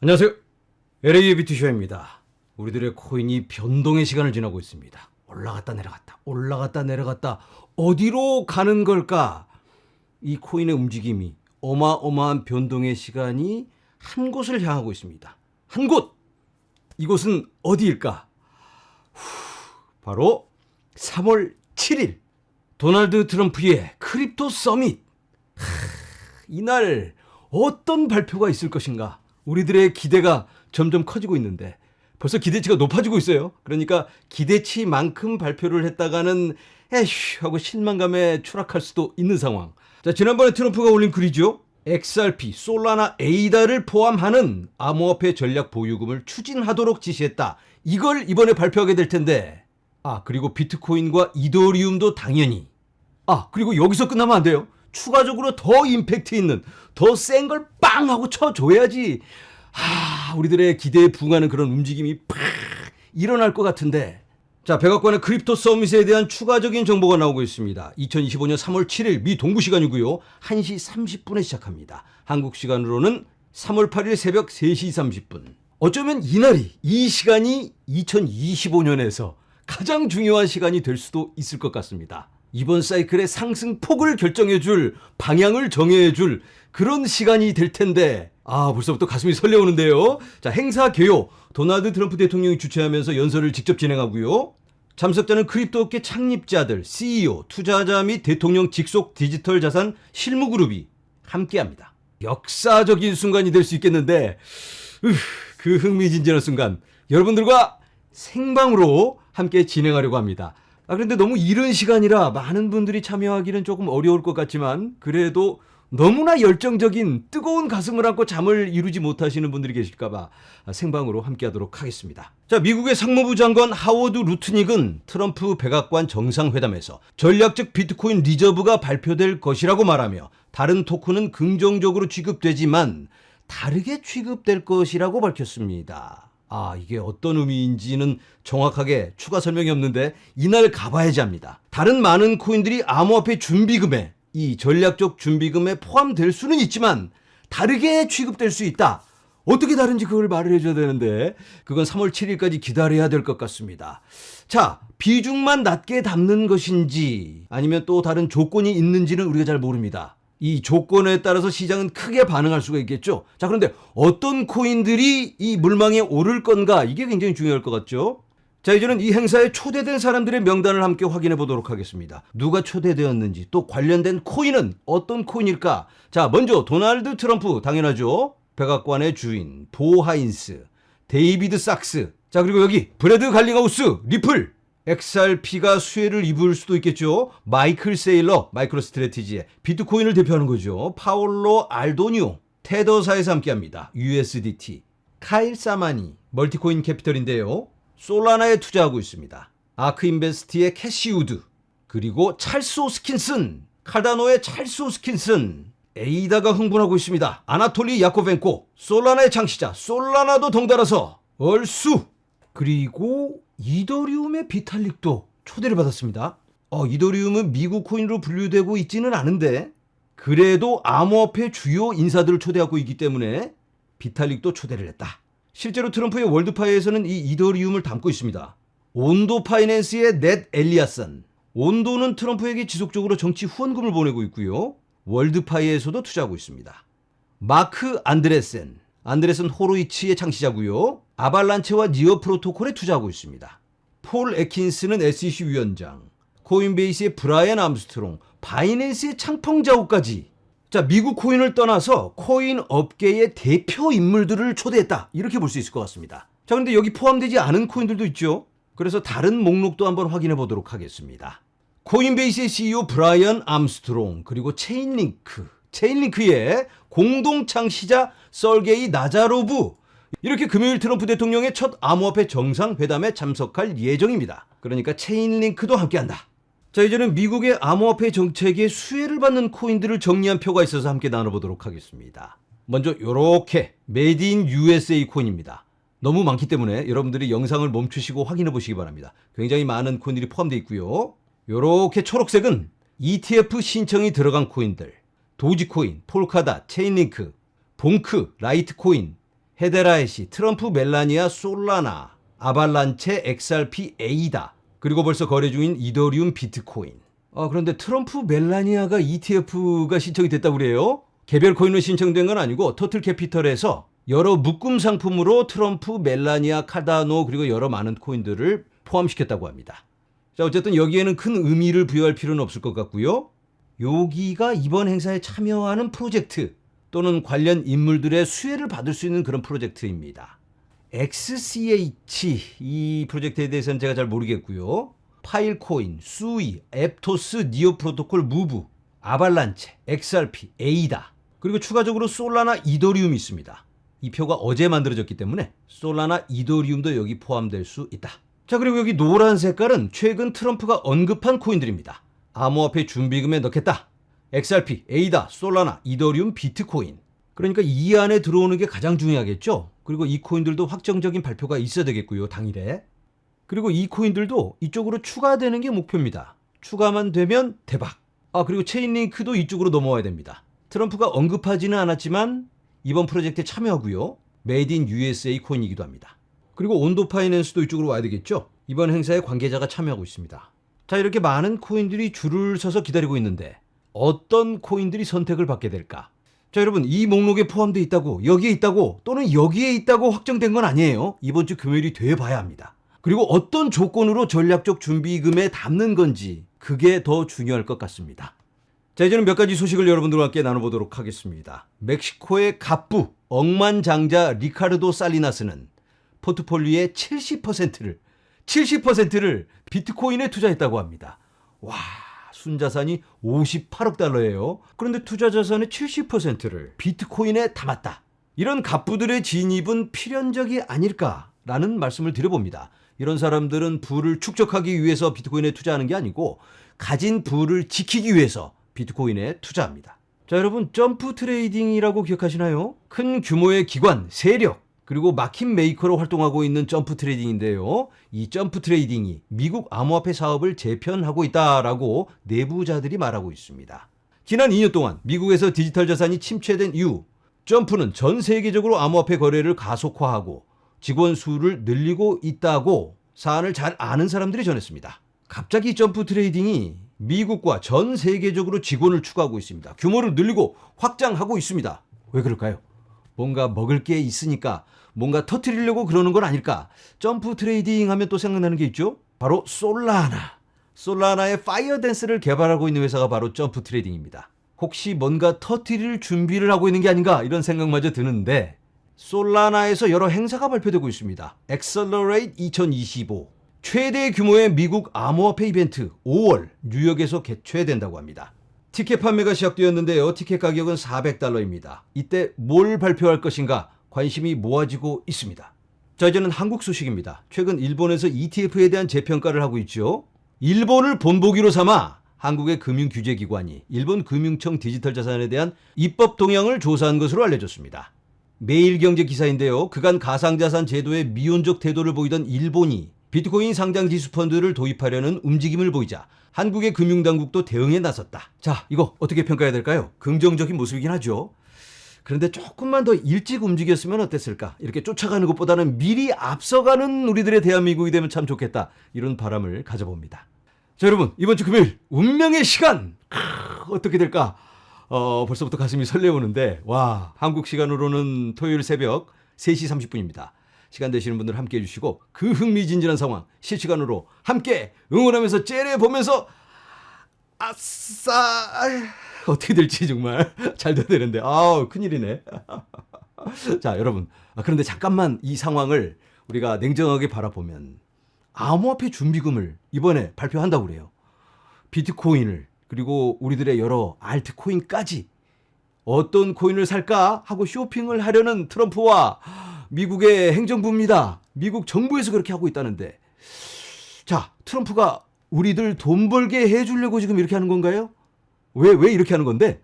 안녕하세요. LA의 비트쇼입니다. 우리들의 코인이 변동의 시간을 지나고 있습니다. 올라갔다 내려갔다, 올라갔다 내려갔다. 어디로 가는 걸까? 이 코인의 움직임이 어마어마한 변동의 시간이 한 곳을 향하고 있습니다. 한 곳! 이곳은 어디일까? 바로 3월 7일 도널드 트럼프의 크립토 서밋. 이날 어떤 발표가 있을 것인가? 우리들의 기대가 점점 커지고 있는데 벌써 기대치가 높아지고 있어요. 그러니까 기대치만큼 발표를 했다가는 에휴 하고 실망감에 추락할 수도 있는 상황. 자, 지난번에 트럼프가 올린 글이죠. XRP, 솔라나, 에이다를 포함하는 암호화폐 전략 보유금을 추진하도록 지시했다. 이걸 이번에 발표하게 될 텐데. 그리고 비트코인과 이더리움도 당연히. 그리고 여기서 끝나면 안 돼요. 추가적으로 더 임팩트 있는, 더 센 걸 빵 하고 쳐줘야지. 우리들의 기대에 부응하는 그런 움직임이 팍 일어날 것 같은데. 자, 백악관의 크립토 서밋에 대한 추가적인 정보가 나오고 있습니다. 2025년 3월 7일 미 동부 시간이고요. 1시 30분에 시작합니다. 한국 시간으로는 3월 8일 새벽 3시 30분. 어쩌면 이 시간이 2025년에서 가장 중요한 시간이 될 수도 있을 것 같습니다. 이번 사이클의 상승폭을 결정해줄, 방향을 정해줄 그런 시간이 될 텐데 벌써부터 가슴이 설레오는데요. 자, 행사 개요. 도널드 트럼프 대통령이 주최하면서 연설을 직접 진행하고요. 참석자는 크립토업계 창립자들, CEO, 투자자 및 대통령 직속 디지털 자산 실무그룹이 함께합니다. 역사적인 순간이 될 수 있겠는데 그 흥미진진한 순간 여러분들과 생방으로 함께 진행하려고 합니다. 그런데 너무 이른 시간이라 많은 분들이 참여하기는 조금 어려울 것 같지만 그래도 너무나 열정적인 뜨거운 가슴을 안고 잠을 이루지 못하시는 분들이 계실까봐 생방으로 함께하도록 하겠습니다. 자, 미국의 상무부 장관 하워드 루트닉은 트럼프 백악관 정상회담에서 전략적 비트코인 리저브가 발표될 것이라고 말하며 다른 토큰은 긍정적으로 취급되지만 다르게 취급될 것이라고 밝혔습니다. 이게 어떤 의미인지는 정확하게 추가 설명이 없는데 이날 가봐야지 합니다. 다른 많은 코인들이 암호화폐 준비금에, 이 전략적 준비금에 포함될 수는 있지만 다르게 취급될 수 있다. 어떻게 다른지 그걸 말을 해줘야 되는데 그건 3월 7일까지 기다려야 될 것 같습니다. 자, 비중만 낮게 담는 것인지 아니면 또 다른 조건이 있는지는 우리가 잘 모릅니다. 이 조건에 따라서 시장은 크게 반응할 수가 있겠죠. 자, 그런데 어떤 코인들이 이 물망에 오를 건가? 이게 굉장히 중요할 것 같죠. 자, 이제는 이 행사에 초대된 사람들의 명단을 함께 확인해 보도록 하겠습니다. 누가 초대되었는지, 또 관련된 코인은 어떤 코인일까? 자, 먼저 도널드 트럼프, 당연하죠. 백악관의 주인 보 하인스, 데이비드 sak스. 자, 그리고 여기 브래드 갈링하우스, 리플. XRP가 수혜를 입을 수도 있겠죠. 마이클 세일러, 마이크로 스트래티지의 비트코인을 대표하는 거죠. 파올로 알도니오, 테더사에서 함께합니다. USDT. 카일 사마니, 멀티코인 캐피털인데요. 솔라나에 투자하고 있습니다. 아크인베스트의 캐시우드, 그리고 찰스 호스킨슨, 카다노의 찰스 호스킨슨. 에이다가 흥분하고 있습니다. 아나톨리 야코벤코, 솔라나의 창시자, 솔라나도 덩달아서 얼쑤. 그리고 이더리움의 비탈릭도 초대를 받았습니다. 이더리움은 미국 코인으로 분류되고 있지는 않은데 그래도 암호화폐 주요 인사들을 초대하고 있기 때문에 비탈릭도 초대를 했다. 실제로 트럼프의 월드파이에서는 이 이더리움을 담고 있습니다. 온도 파이낸스의 넷 엘리아슨. 온도는 트럼프에게 지속적으로 정치 후원금을 보내고 있고요. 월드파이에서도 투자하고 있습니다. 마크 안드레센 호로이츠의 창시자고요. 아발란체와 니어 프로토콜에 투자하고 있습니다. 폴 애킨스는 SEC 위원장, 코인베이스의 브라이언 암스트롱, 바이낸스의 창펑자오까지. 자, 미국 코인을 떠나서 코인 업계의 대표 인물들을 초대했다. 이렇게 볼 수 있을 것 같습니다. 자, 그런데 여기 포함되지 않은 코인들도 있죠. 그래서 다른 목록도 한번 확인해 보도록 하겠습니다. 코인베이스의 CEO 브라이언 암스트롱, 그리고 체인링크의 공동 창시자 설게이 나자로브. 이렇게 금요일 트럼프 대통령의 첫 암호화폐 정상회담에 참석할 예정입니다. 그러니까 체인링크도 함께한다. 자, 이제는 미국의 암호화폐 정책에 수혜를 받는 코인들을 정리한 표가 있어서 함께 나눠보도록 하겠습니다. 먼저 이렇게 메이드 인 USA 코인입니다. 너무 많기 때문에 여러분들이 영상을 멈추시고 확인해 보시기 바랍니다. 굉장히 많은 코인들이 포함되어 있고요. 이렇게 초록색은 ETF 신청이 들어간 코인들. 도지코인, 폴카닷, 체인링크, 봉크, 라이트코인, 헤데라이시, 트럼프 멜라니아 솔라나, 아발란체, XRP, 에이다. 그리고 벌써 거래 중인 이더리움 비트코인. 그런데 트럼프 멜라니아가 ETF가 신청이 됐다고 그래요? 개별 코인으로 신청된 건 아니고 터틀 캐피털에서 여러 묶음 상품으로 트럼프, 멜라니아, 카다노 그리고 여러 많은 코인들을 포함시켰다고 합니다. 자, 어쨌든 여기에는 큰 의미를 부여할 필요는 없을 것 같고요. 여기가 이번 행사에 참여하는 프로젝트 또는 관련 인물들의 수혜를 받을 수 있는 그런 프로젝트입니다. XCH 이 프로젝트에 대해서는 제가 잘 모르겠고요. 파일코인, 수이, 앱토스, 니오 프로토콜, 무브, 아발란체, XRP, 에이다 그리고 추가적으로 솔라나, 이더리움이 있습니다. 이 표가 어제 만들어졌기 때문에 솔라나, 이더리움도 여기 포함될 수 있다. 자, 그리고 여기 노란 색깔은 최근 트럼프가 언급한 코인들입니다. 암호화폐 준비금에 넣겠다. XRP, 에이다, 솔라나, 이더리움, 비트코인. 그러니까 이 안에 들어오는 게 가장 중요하겠죠. 그리고 이 코인들도 확정적인 발표가 있어야 되겠고요. 당일에. 그리고 이 코인들도 이쪽으로 추가되는 게 목표입니다. 추가만 되면 대박. 그리고 체인링크도 이쪽으로 넘어와야 됩니다. 트럼프가 언급하지는 않았지만 이번 프로젝트에 참여하고요. 메이드 인 USA 코인이기도 합니다. 그리고 온도 파이낸스도 이쪽으로 와야 되겠죠. 이번 행사에 관계자가 참여하고 있습니다. 자, 이렇게 많은 코인들이 줄을 서서 기다리고 있는데 어떤 코인들이 선택을 받게 될까? 자, 여러분, 이 목록에 포함되어 있다고, 여기에 있다고, 또는 여기에 있다고 확정된 건 아니에요. 이번 주 금요일이 돼봐야 합니다. 그리고 어떤 조건으로 전략적 준비금에 담는 건지 그게 더 중요할 것 같습니다. 자, 이제는 몇 가지 소식을 여러분들과 함께 나눠보도록 하겠습니다. 멕시코의 갑부 억만장자 리카르도 살리나스는 포트폴리오의 70%를 비트코인에 투자했다고 합니다. 와, 순자산이 58억 달러예요. 그런데 투자 자산의 70%를 비트코인에 담았다. 이런 갑부들의 진입은 필연적이 아닐까라는 말씀을 드려봅니다. 이런 사람들은 부를 축적하기 위해서 비트코인에 투자하는 게 아니고 가진 부를 지키기 위해서 비트코인에 투자합니다. 자, 여러분, 점프 트레이딩이라고 기억하시나요? 큰 규모의 기관, 세력, 그리고 마켓 메이커로 활동하고 있는 점프 트레이딩인데요. 이 점프 트레이딩이 미국 암호화폐 사업을 재편하고 있다라고 내부자들이 말하고 있습니다. 지난 2년 동안 미국에서 디지털 자산이 침체된 이후 점프는 전 세계적으로 암호화폐 거래를 가속화하고 직원 수를 늘리고 있다고 사안을 잘 아는 사람들이 전했습니다. 갑자기 점프 트레이딩이 미국과 전 세계적으로 직원을 추가하고 있습니다. 규모를 늘리고 확장하고 있습니다. 왜 그럴까요? 뭔가 먹을 게 있으니까 뭔가 터뜨리려고 그러는 건 아닐까? 점프 트레이딩 하면 또 생각나는 게 있죠? 바로 솔라나. 솔라나의 파이어 댄스를 개발하고 있는 회사가 바로 점프 트레이딩입니다. 혹시 뭔가 터뜨릴 준비를 하고 있는 게 아닌가? 이런 생각마저 드는데 솔라나에서 여러 행사가 발표되고 있습니다. Accelerate 2025 최대 규모의 미국 암호화폐 이벤트 5월 뉴욕에서 개최된다고 합니다. 티켓 판매가 시작되었는데요. 티켓 가격은 $400입니다. 이때 뭘 발표할 것인가 관심이 모아지고 있습니다. 자, 이제는 한국 소식입니다. 최근 일본에서 ETF에 대한 재평가를 하고 있죠. 일본을 본보기로 삼아 한국의 금융규제기관이 일본 금융청 디지털 자산에 대한 입법 동향을 조사한 것으로 알려졌습니다. 매일경제 기사인데요. 그간 가상자산 제도에 미온적 태도를 보이던 일본이 비트코인 상장 지수 펀드를 도입하려는 움직임을 보이자 한국의 금융당국도 대응에 나섰다. 자, 이거 어떻게 평가해야 될까요? 긍정적인 모습이긴 하죠. 그런데 조금만 더 일찍 움직였으면 어땠을까? 이렇게 쫓아가는 것보다는 미리 앞서가는 우리들의 대한민국이 되면 참 좋겠다. 이런 바람을 가져봅니다. 자, 여러분, 이번 주 금요일 운명의 시간 어떻게 될까? 벌써부터 가슴이 설레오는데 와, 한국 시간으로는 토요일 새벽 3시 30분입니다. 시간 되시는 분들 함께 해주시고 그 흥미진진한 상황 실시간으로 함께 응원하면서 째려보면서 아싸 어떻게 될지 정말 잘 돼야 되는데 큰일이네. 자, 여러분, 그런데 잠깐만 이 상황을 우리가 냉정하게 바라보면 암호화폐 준비금을 이번에 발표한다고 그래요. 비트코인을 그리고 우리들의 여러 알트코인까지 어떤 코인을 살까 하고 쇼핑을 하려는 트럼프와 미국의 행정부입니다. 미국 정부에서 그렇게 하고 있다는데, 자, 트럼프가 우리들 돈 벌게 해주려고 지금 이렇게 하는 건가요? 왜 이렇게 하는 건데?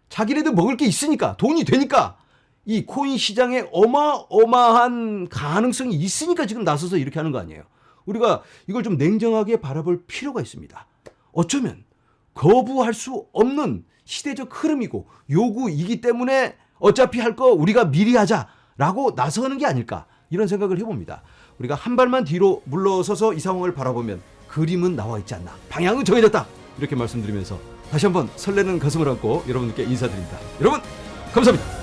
자기네들 먹을 게 있으니까, 돈이 되니까, 이 코인 시장에 어마어마한 가능성이 있으니까 지금 나서서 이렇게 하는 거 아니에요. 우리가 이걸 좀 냉정하게 바라볼 필요가 있습니다. 어쩌면 거부할 수 없는 시대적 흐름이고 요구이기 때문에 어차피 할 거 우리가 미리 하자, 라고 나서는 게 아닐까 이런 생각을 해봅니다. 우리가 한 발만 뒤로 물러서서 이 상황을 바라보면 그림은 나와 있지 않나, 방향은 정해졌다, 이렇게 말씀드리면서 다시 한번 설레는 가슴을 안고 여러분들께 인사드립니다. 여러분 감사합니다.